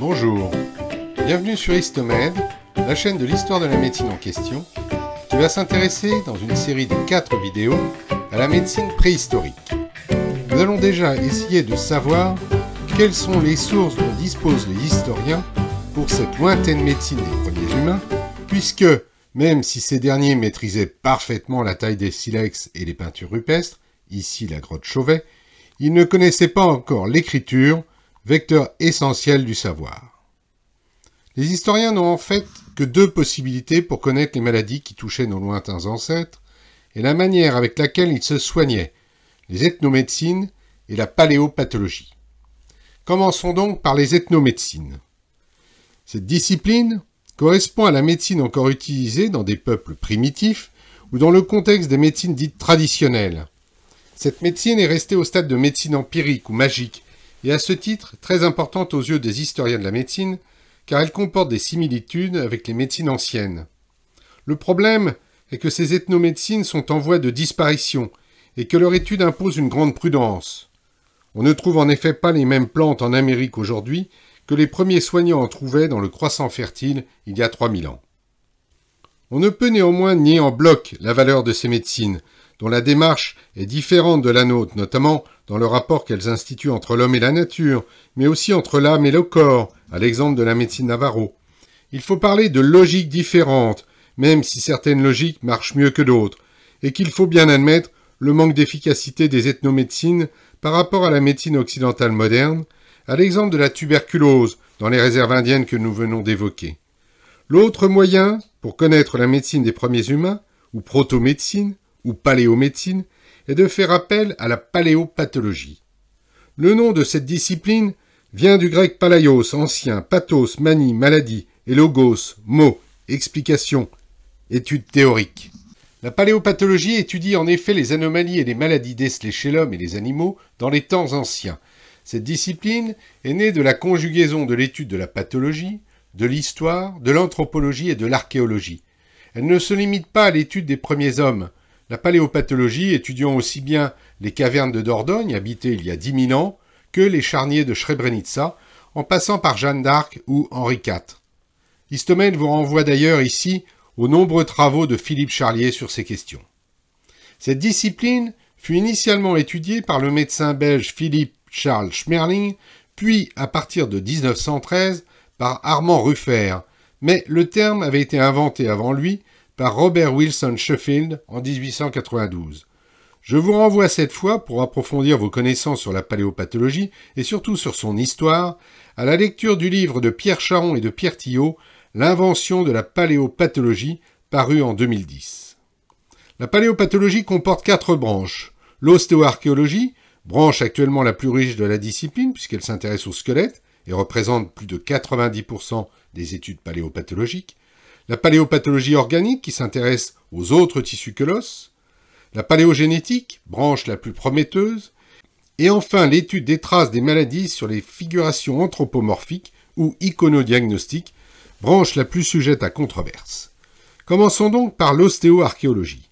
Bonjour, bienvenue sur Histomed, la chaîne de l'histoire de la médecine en question, qui va s'intéresser dans une série de 4 vidéos à la médecine préhistorique. Nous allons déjà essayer de savoir quelles sont les sources dont disposent les historiens pour cette lointaine médecine des premiers humains, puisque, même si ces derniers maîtrisaient parfaitement la taille des silex et les peintures rupestres, ici la grotte Chauvet, ils ne connaissaient pas encore l'écriture, vecteur essentiel du savoir. Les historiens n'ont en fait que 2 possibilités pour connaître les maladies qui touchaient nos lointains ancêtres et la manière avec laquelle ils se soignaient, les ethnomédecines et la paléopathologie. Commençons donc par les ethnomédecines. Cette discipline correspond à la médecine encore utilisée dans des peuples primitifs ou dans le contexte des médecines dites traditionnelles. Cette médecine est restée au stade de médecine empirique ou magique, et à ce titre très importante aux yeux des historiens de la médecine, car elle comporte des similitudes avec les médecines anciennes. Le problème est que ces ethnomédecines sont en voie de disparition, et que leur étude impose une grande prudence. On ne trouve en effet pas les mêmes plantes en Amérique aujourd'hui que les premiers soignants en trouvaient dans le Croissant fertile il y a 3000 ans. On ne peut néanmoins nier en bloc la valeur de ces médecines, dont la démarche est différente de la nôtre, notamment dans le rapport qu'elles instituent entre l'homme et la nature, mais aussi entre l'âme et le corps, à l'exemple de la médecine Navarro. Il faut parler de logiques différentes, même si certaines logiques marchent mieux que d'autres, et qu'il faut bien admettre le manque d'efficacité des ethnomédecines par rapport à la médecine occidentale moderne, à l'exemple de la tuberculose dans les réserves indiennes que nous venons d'évoquer. L'autre moyen, pour connaître la médecine des premiers humains, ou proto-médecine, ou paléomédecine, est de faire appel à la paléopathologie. Le nom de cette discipline vient du grec palaios, ancien, pathos, manie, maladie, et logos, mot, explication, étude théorique. La paléopathologie étudie en effet les anomalies et les maladies décelées chez l'homme et les animaux dans les temps anciens. Cette discipline est née de la conjugaison de l'étude de la pathologie, de l'histoire, de l'anthropologie et de l'archéologie. Elle ne se limite pas à l'étude des premiers hommes. La paléopathologie étudiant aussi bien les cavernes de Dordogne, habitées il y a 10 000 ans, que les charniers de Srebrenica, en passant par Jeanne d'Arc ou Henri IV. Histomed vous renvoie d'ailleurs ici aux nombreux travaux de Philippe Charlier sur ces questions. Cette discipline fut initialement étudiée par le médecin belge Philippe Charles Schmerling, puis à partir de 1913 par Armand Ruffert, mais le terme avait été inventé avant lui par Robert Wilson Sheffield en 1892. Je vous renvoie cette fois, pour approfondir vos connaissances sur la paléopathologie et surtout sur son histoire, à la lecture du livre de Pierre Charon et de Pierre Tillot, L'invention de la paléopathologie, paru en 2010. La paléopathologie comporte 4 branches. L'ostéoarchéologie, branche actuellement la plus riche de la discipline puisqu'elle s'intéresse au squelette et représente plus de 90% des études paléopathologiques. La paléopathologie organique qui s'intéresse aux autres tissus que l'os. La paléogénétique, branche la plus prometteuse. Et enfin l'étude des traces des maladies sur les figurations anthropomorphiques ou iconodiagnostiques, branche la plus sujette à controverse. Commençons donc par l'ostéoarchéologie.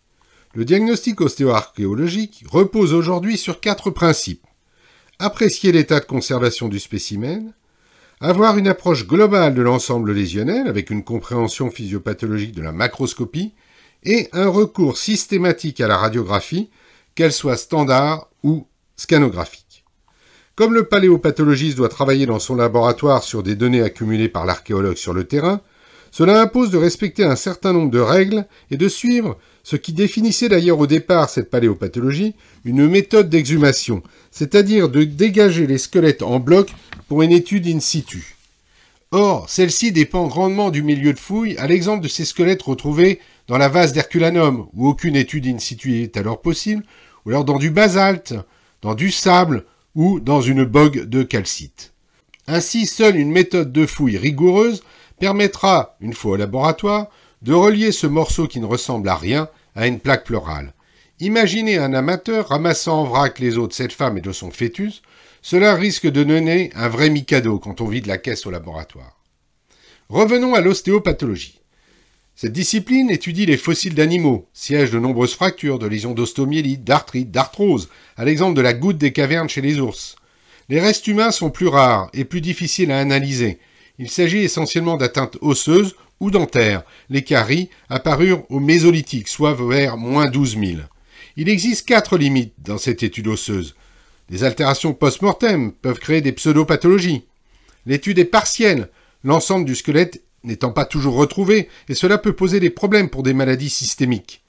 Le diagnostic ostéoarchéologique repose aujourd'hui sur 4 principes. Apprécier l'état de conservation du spécimen, avoir une approche globale de l'ensemble lésionnel avec une compréhension physiopathologique de la macroscopie et un recours systématique à la radiographie, qu'elle soit standard ou scanographique. Comme le paléopathologiste doit travailler dans son laboratoire sur des données accumulées par l'archéologue sur le terrain, cela impose de respecter un certain nombre de règles et de suivre ce qui définissait d'ailleurs au départ cette paléopathologie, une méthode d'exhumation, c'est-à-dire de dégager les squelettes en bloc pour une étude in situ. Or, celle-ci dépend grandement du milieu de fouille, à l'exemple de ces squelettes retrouvés dans la vase d'Herculanum, où aucune étude in situ est alors possible, ou alors dans du basalte, dans du sable, ou dans une bogue de calcite. Ainsi, seule une méthode de fouille rigoureuse permettra, une fois au laboratoire, de relier ce morceau qui ne ressemble à rien à une plaque pleurale. Imaginez un amateur ramassant en vrac les os de cette femme et de son fœtus, cela risque de donner un vrai mikado quand on vide la caisse au laboratoire. Revenons à l'ostéopathologie. Cette discipline étudie les fossiles d'animaux, siège de nombreuses fractures, de lésions d'ostomyélite, d'arthrite, d'arthrose, à l'exemple de la goutte des cavernes chez les ours. Les restes humains sont plus rares et plus difficiles à analyser. il s'agit essentiellement d'atteintes osseuses ou dentaires. Les caries apparurent au Mésolithique, soit vers moins 12 000. Il existe 4 limites dans cette étude osseuse. Les altérations post-mortem peuvent créer des pseudopathologies. L'étude est partielle, l'ensemble du squelette n'étant pas toujours retrouvé, et cela peut poser des problèmes pour des maladies systémiques.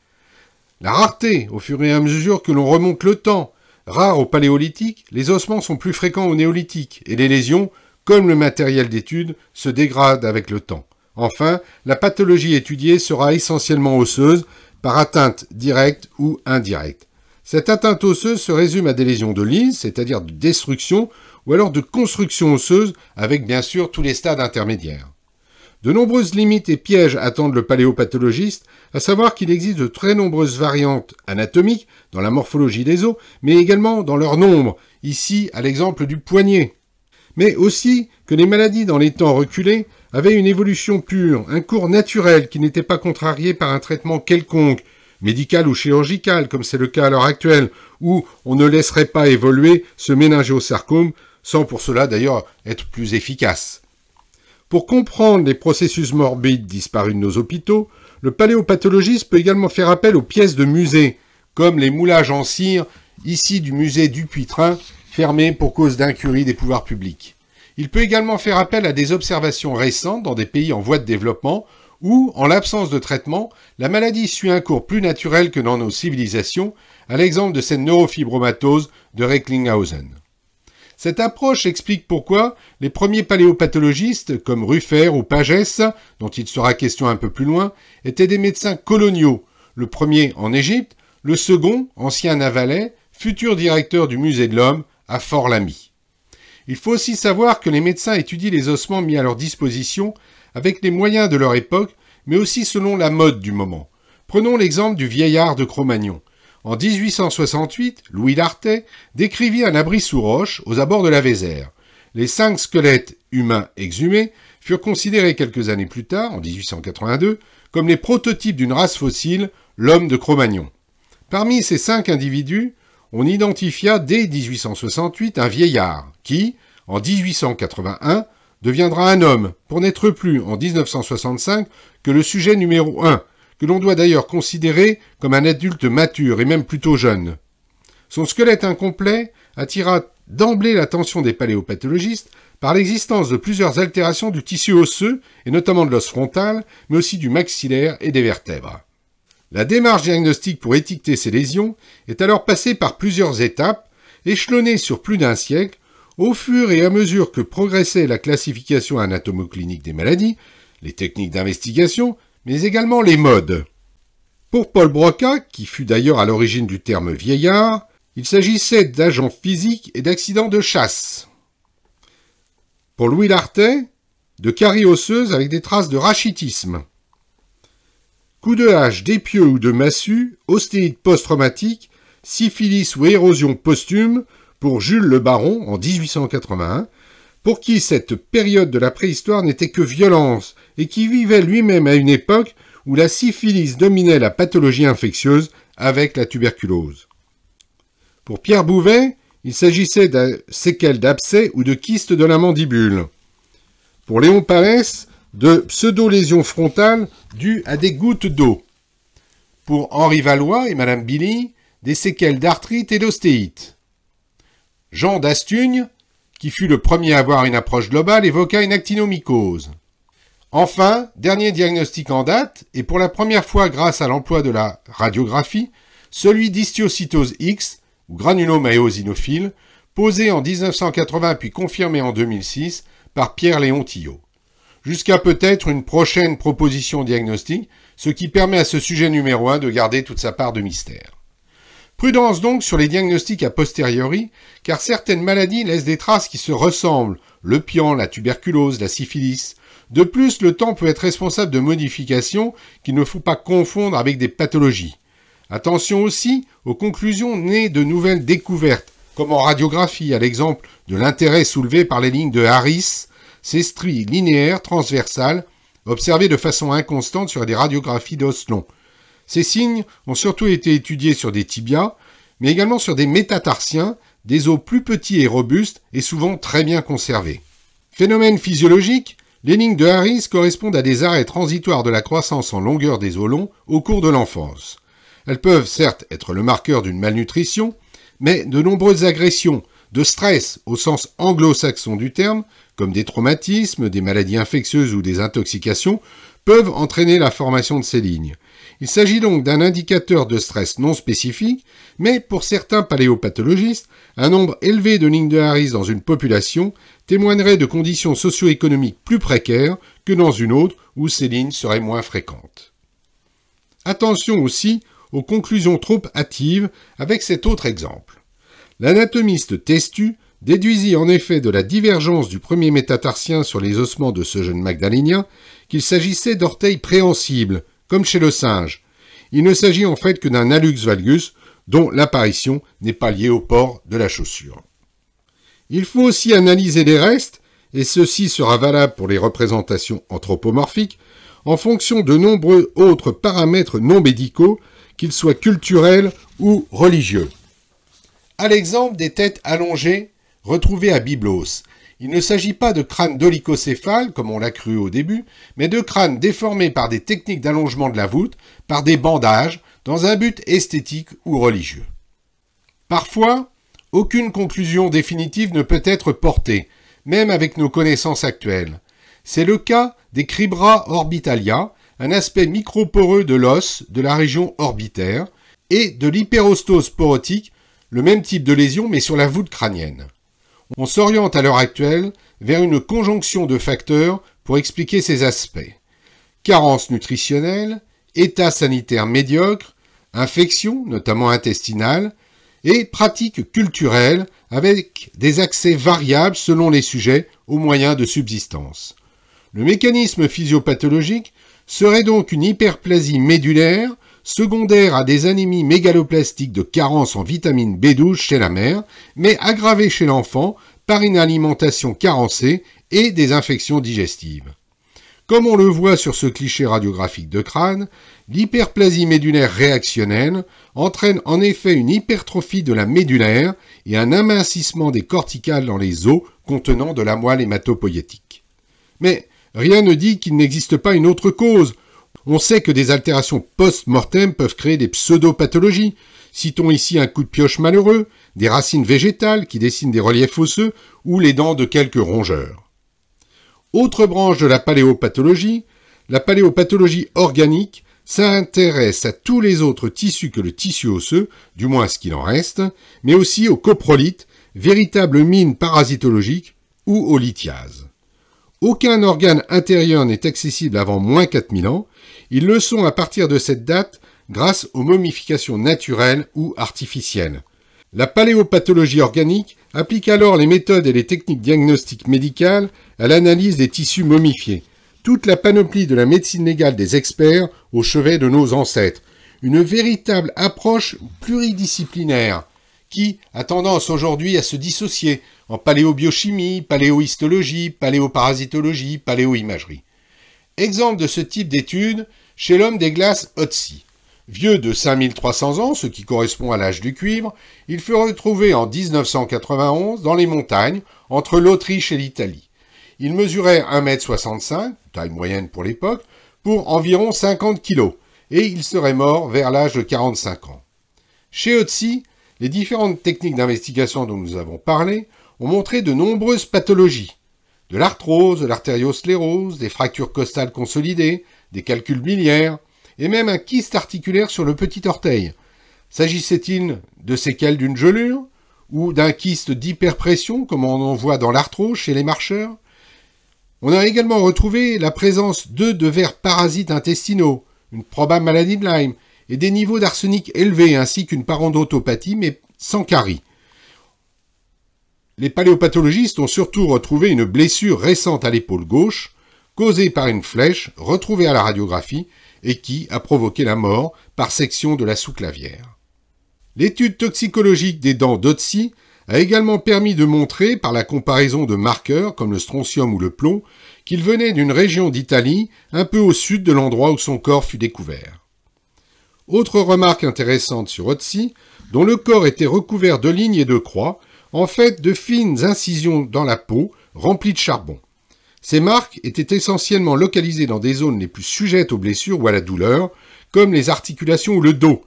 La rareté, au fur et à mesure que l'on remonte le temps. Rares au paléolithique, les ossements sont plus fréquents au néolithique, et les lésions, comme le matériel d'étude, se dégradent avec le temps. Enfin, la pathologie étudiée sera essentiellement osseuse, par atteinte directe ou indirecte. Cette atteinte osseuse se résume à des lésions de lise, c'est-à-dire de destruction, ou alors de construction osseuse, avec bien sûr tous les stades intermédiaires. De nombreuses limites et pièges attendent le paléopathologiste, à savoir qu'il existe de très nombreuses variantes anatomiques dans la morphologie des os, mais également dans leur nombre, ici à l'exemple du poignet. Mais aussi que les maladies dans les temps reculés avaient une évolution pure, un cours naturel qui n'était pas contrarié par un traitement quelconque, médical ou chirurgical, comme c'est le cas à l'heure actuelle, où on ne laisserait pas évoluer ce méningiosarcome, sans pour cela d'ailleurs être plus efficace. Pour comprendre les processus morbides disparus de nos hôpitaux, le paléopathologiste peut également faire appel aux pièces de musée, comme les moulages en cire, ici du musée Dupuytren, fermé pour cause d'incurie des pouvoirs publics. Il peut également faire appel à des observations récentes dans des pays en voie de développement, où, en l'absence de traitement, la maladie suit un cours plus naturel que dans nos civilisations, à l'exemple de cette neurofibromatose de Recklinghausen. Cette approche explique pourquoi les premiers paléopathologistes, comme Ruffer ou Pagès, dont il sera question un peu plus loin, étaient des médecins coloniaux, le premier en Égypte, le second, ancien navalais, futur directeur du musée de l'homme, à Fort-Lamy. Il faut aussi savoir que les médecins étudient les ossements mis à leur disposition avec les moyens de leur époque, mais aussi selon la mode du moment. Prenons l'exemple du vieillard de Cro-Magnon. En 1868, Louis Lartet décrivit un abri sous roche aux abords de la Vézère. Les 5 squelettes humains exhumés furent considérés quelques années plus tard, en 1882, comme les prototypes d'une race fossile, l'homme de Cro-Magnon. Parmi ces 5 individus, on identifia dès 1868 un vieillard qui, en 1881, deviendra un homme, pour n'être plus en 1965 que le sujet numéro 1, que l'on doit d'ailleurs considérer comme un adulte mature et même plutôt jeune. Son squelette incomplet attira d'emblée l'attention des paléopathologistes par l'existence de plusieurs altérations du tissu osseux, et notamment de l'os frontal, mais aussi du maxillaire et des vertèbres. La démarche diagnostique pour étiqueter ces lésions est alors passée par plusieurs étapes, échelonnées sur plus d'un siècle, au fur et à mesure que progressait la classification anatomoclinique des maladies, les techniques d'investigation, mais également les modes. Pour Paul Broca, qui fut d'ailleurs à l'origine du terme vieillard, il s'agissait d'agents physiques et d'accidents de chasse. Pour Louis Lartet, de caries osseuses avec des traces de rachitisme. Coup de hache, d'épieu ou de massue, ostéite post-traumatique, syphilis ou érosion posthume pour Jules Le Baron en 1881, pour qui cette période de la préhistoire n'était que violence et qui vivait lui-même à une époque où la syphilis dominait la pathologie infectieuse avec la tuberculose. Pour Pierre Bouvet, il s'agissait de séquelles d'abcès ou de kystes de la mandibule. Pour Léon Palès, de pseudo-lésions frontales dues à des gouttes d'eau. Pour Henri Valois et Madame Billy, des séquelles d'arthrite et d'ostéite. Jean d'Astugne, qui fut le premier à avoir une approche globale, évoqua une actinomycose. Enfin, dernier diagnostic en date, et pour la première fois grâce à l'emploi de la radiographie, celui d'histiocytose X, ou granulome éosinophile, posé en 1980 puis confirmé en 2006 par Pierre-Léon Tillot. Jusqu'à peut-être une prochaine proposition diagnostique, ce qui permet à ce sujet numéro 1 de garder toute sa part de mystère. Prudence donc sur les diagnostics a posteriori, car certaines maladies laissent des traces qui se ressemblent, le pian, la tuberculose, la syphilis. De plus, le temps peut être responsable de modifications qu'il ne faut pas confondre avec des pathologies. Attention aussi aux conclusions nées de nouvelles découvertes, comme en radiographie, à l'exemple de l'intérêt soulevé par les lignes de Harris, ces stries linéaires transversales, observées de façon inconstante sur des radiographies d'os longs. Ces signes ont surtout été étudiés sur des tibias, mais également sur des métatarsiens, des os plus petits et robustes et souvent très bien conservés. Phénomène physiologique, Les lignes de Harris correspondent à des arrêts transitoires de la croissance en longueur des os longs au cours de l'enfance. Elles peuvent certes être le marqueur d'une malnutrition, mais de nombreuses agressions, de stress au sens anglo-saxon du terme, comme des traumatismes, des maladies infectieuses ou des intoxications, peuvent entraîner la formation de ces lignes. Il s'agit donc d'un indicateur de stress non spécifique, mais pour certains paléopathologistes, un nombre élevé de lignes de Harris dans une population témoignerait de conditions socio-économiques plus précaires que dans une autre où ces lignes seraient moins fréquentes. Attention aussi aux conclusions trop hâtives avec cet autre exemple. L'anatomiste Testu déduisit en effet de la divergence du premier métatarsien sur les ossements de ce jeune magdalénien qu'il s'agissait d'orteils préhensibles, comme chez le singe. Il ne s'agit en fait que d'un hallux valgus dont l'apparition n'est pas liée au port de la chaussure. Il faut aussi analyser les restes, et ceci sera valable pour les représentations anthropomorphiques, en fonction de nombreux autres paramètres non médicaux, qu'ils soient culturels ou religieux. À l'exemple des têtes allongées retrouvées à Byblos, il ne s'agit pas de crânes dolichocéphales, comme on l'a cru au début, mais de crânes déformés par des techniques d'allongement de la voûte, par des bandages, dans un but esthétique ou religieux. Parfois, aucune conclusion définitive ne peut être portée, même avec nos connaissances actuelles. C'est le cas des Cribra orbitalia, un aspect microporeux de l'os de la région orbitaire, et de l'hyperostose porotique, le même type de lésion mais sur la voûte crânienne. On s'oriente à l'heure actuelle vers une conjonction de facteurs pour expliquer ces aspects. Carence nutritionnelle, état sanitaire médiocre, infections, notamment intestinales, et pratiques culturelles avec des accès variables selon les sujets aux moyens de subsistance. Le mécanisme physiopathologique serait donc une hyperplasie médulaire secondaire à des anémies mégaloplastiques de carence en vitamine B12 chez la mère, mais aggravée chez l'enfant par une alimentation carencée et des infections digestives. Comme on le voit sur ce cliché radiographique de crâne, l'hyperplasie médulaire réactionnelle entraîne en effet une hypertrophie de la médulaire et un amincissement des corticales dans les os contenant de la moelle hématopoïétique. Mais rien ne dit qu'il n'existe pas une autre cause. On sait que des altérations post-mortem peuvent créer des pseudopathologies. Citons ici un coup de pioche malheureux, des racines végétales qui dessinent des reliefs osseux ou les dents de quelques rongeurs. Autre branche de la paléopathologie organique s'intéresse à tous les autres tissus que le tissu osseux, du moins ce qu'il en reste, mais aussi aux coprolites, véritables mines parasitologiques, ou aux lithiases. Aucun organe intérieur n'est accessible avant moins 4000 ans, ils le sont à partir de cette date grâce aux momifications naturelles ou artificielles. La paléopathologie organique applique alors les méthodes et les techniques diagnostiques médicales à l'analyse des tissus momifiés. Toute la panoplie de la médecine légale des experts au chevet de nos ancêtres. Une véritable approche pluridisciplinaire qui a tendance aujourd'hui à se dissocier en paléobiochimie, paléohistologie, paléoparasitologie, paléoimagerie. Exemple de ce type d'étude chez l'homme des glaces Otzi. Vieux de 5300 ans, ce qui correspond à l'âge du cuivre, il fut retrouvé en 1991 dans les montagnes entre l'Autriche et l'Italie. Il mesurait 1,65 m, taille moyenne pour l'époque, pour environ 50 kg, et il serait mort vers l'âge de 45 ans. Chez Otzi, les différentes techniques d'investigation dont nous avons parlé ont montré de nombreuses pathologies, de l'arthrose, de l'artériosclérose, des fractures costales consolidées, des calculs biliaires, et même un kyste articulaire sur le petit orteil. S'agissait-il de séquelles d'une gelure, ou d'un kyste d'hyperpression, comme on en voit dans l'arthrose chez les marcheurs? On a également retrouvé la présence d'œufs de vers parasites intestinaux, une probable maladie de Lyme, et des niveaux d'arsenic élevés, ainsi qu'une parodontopathie, mais sans carie. Les paléopathologistes ont surtout retrouvé une blessure récente à l'épaule gauche, causée par une flèche retrouvée à la radiographie et qui a provoqué la mort par section de la sous-clavière. L'étude toxicologique des dents d'Otzi a également permis de montrer, par la comparaison de marqueurs comme le strontium ou le plomb, qu'il venait d'une région d'Italie un peu au sud de l'endroit où son corps fut découvert. Autre remarque intéressante sur Otzi, dont le corps était recouvert de lignes et de croix, en fait de fines incisions dans la peau remplies de charbon. Ces marques étaient essentiellement localisées dans des zones les plus sujettes aux blessures ou à la douleur, comme les articulations ou le dos.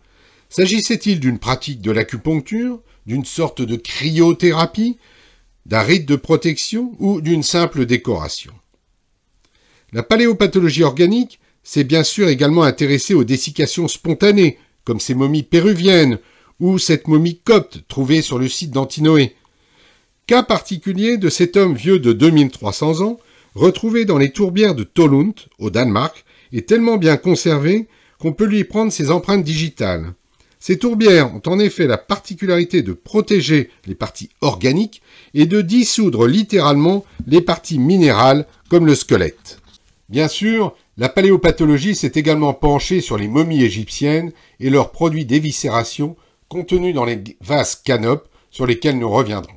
S'agissait-il d'une pratique de l'acupuncture, d'une sorte de cryothérapie, d'un rite de protection ou d'une simple décoration? La paléopathologie organique s'est bien sûr également intéressée aux dessiccations spontanées, comme ces momies péruviennes ou cette momie copte trouvée sur le site d'Antinoé. Cas particulier de cet homme vieux de 2300 ans, retrouvé dans les tourbières de Tolund, au Danemark, est tellement bien conservé qu'on peut lui prendre ses empreintes digitales. Ces tourbières ont en effet la particularité de protéger les parties organiques et de dissoudre littéralement les parties minérales comme le squelette. Bien sûr, la paléopathologie s'est également penchée sur les momies égyptiennes et leurs produits d'éviscération contenus dans les vases canopes sur lesquels nous reviendrons.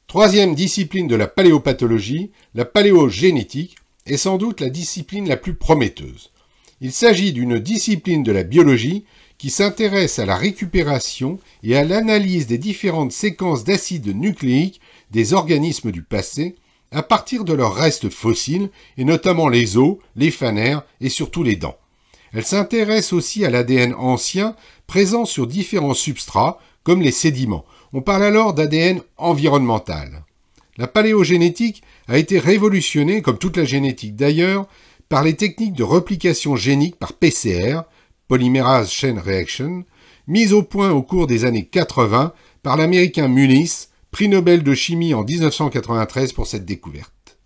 Troisième discipline de la paléopathologie, la paléogénétique, est sans doute la discipline la plus prometteuse. Il s'agit d'une discipline de la biologie qui s'intéresse à la récupération et à l'analyse des différentes séquences d'acides nucléiques des organismes du passé à partir de leurs restes fossiles, et notamment les os, les phanères et surtout les dents. Elle s'intéresse aussi à l'ADN ancien présent sur différents substrats, comme les sédiments. On parle alors d'ADN environnemental. La paléogénétique a été révolutionnée, comme toute la génétique d'ailleurs, par les techniques de replication génique par PCR, Polymerase Chain Reaction, mises au point au cours des années 80 par l'américain Muniz, prix Nobel de chimie en 1993 pour cette découverte.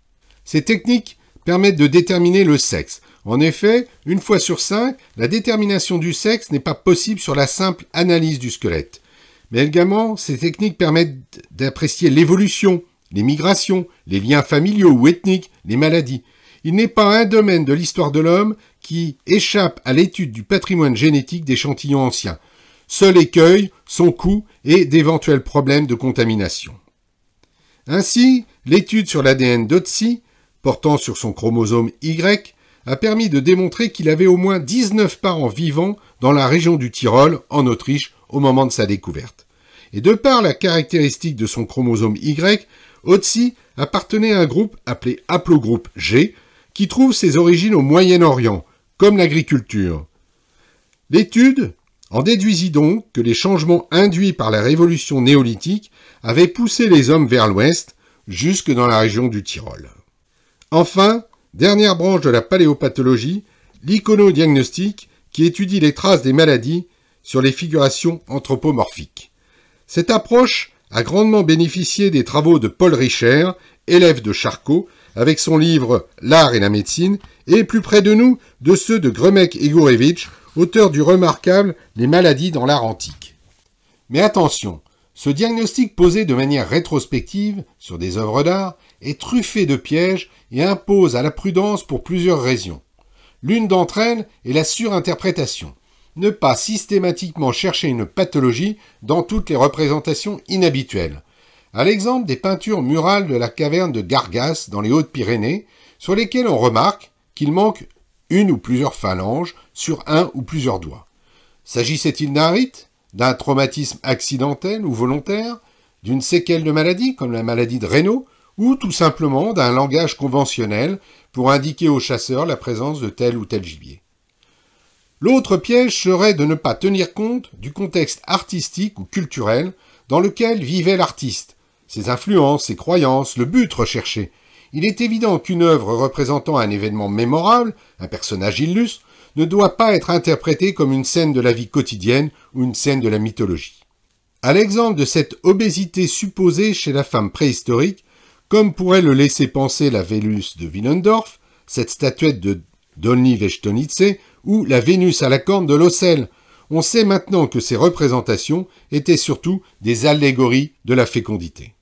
Ces techniques permettent de déterminer le sexe. En effet, une fois sur 5, la détermination du sexe n'est pas possible sur la simple analyse du squelette. Mais également, ces techniques permettent d'apprécier l'évolution, les migrations, les liens familiaux ou ethniques, les maladies. Il n'est pas un domaine de l'histoire de l'homme qui échappe à l'étude du patrimoine génétique d'échantillons anciens. Seul écueil, son coût et d'éventuels problèmes de contamination. Ainsi, l'étude sur l'ADN d'Otzi, portant sur son chromosome Y, a permis de démontrer qu'il avait au moins 19 parents vivants dans la région du Tyrol, en Autriche, au moment de sa découverte. Et de par la caractéristique de son chromosome Y, Otzi appartenait à un groupe appelé haplogroupe G, qui trouve ses origines au Moyen-Orient, comme l'agriculture. L'étude en déduisit donc que les changements induits par la révolution néolithique avaient poussé les hommes vers l'ouest, jusque dans la région du Tyrol. Enfin, dernière branche de la paléopathologie, l'iconodiagnostic, qui étudie les traces des maladies sur les figurations anthropomorphiques. Cette approche a grandement bénéficié des travaux de Paul Richer, élève de Charcot, avec son livre « L'art et la médecine », et plus près de nous, de ceux de Grmek et Gurevitch, auteur du remarquable « Les maladies dans l'art antique ». Mais attention, ce diagnostic posé de manière rétrospective sur des œuvres d'art est truffé de pièges et impose à la prudence pour plusieurs raisons. L'une d'entre elles est la surinterprétation. Ne pas systématiquement chercher une pathologie dans toutes les représentations inhabituelles. À l'exemple des peintures murales de la caverne de Gargas dans les Hautes-Pyrénées, sur lesquelles on remarque qu'il manque une ou plusieurs phalanges sur un ou plusieurs doigts. S'agissait-il d'un rite, d'un traumatisme accidentel ou volontaire, d'une séquelle de maladie comme la maladie de Raynaud, ou tout simplement d'un langage conventionnel pour indiquer aux chasseurs la présence de tel ou tel gibier? L'autre piège serait de ne pas tenir compte du contexte artistique ou culturel dans lequel vivait l'artiste, ses influences, ses croyances, le but recherché. Il est évident qu'une œuvre représentant un événement mémorable, un personnage illustre, ne doit pas être interprétée comme une scène de la vie quotidienne ou une scène de la mythologie. À l'exemple de cette obésité supposée chez la femme préhistorique, comme pourrait le laisser penser la Vénus de Willendorf, cette statuette de Dolny Vechtonice, ou la Vénus à la corne de Lossel, on sait maintenant que ces représentations étaient surtout des allégories de la fécondité.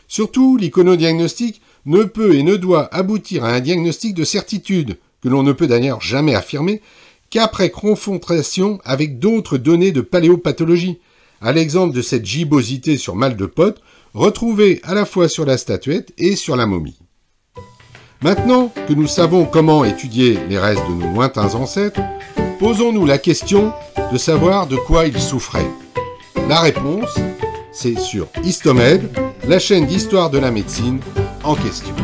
Surtout, l'iconodiagnostic ne peut et ne doit aboutir à un diagnostic de certitude, que l'on ne peut d'ailleurs jamais affirmer, qu'après confrontation avec d'autres données de paléopathologie, à l'exemple de cette gibbosité sur mal de pote, retrouvée à la fois sur la statuette et sur la momie. Maintenant que nous savons comment étudier les restes de nos lointains ancêtres, posons-nous la question de savoir de quoi ils souffraient. La réponse, c'est sur Histomed, la chaîne d'histoire de la médecine en question.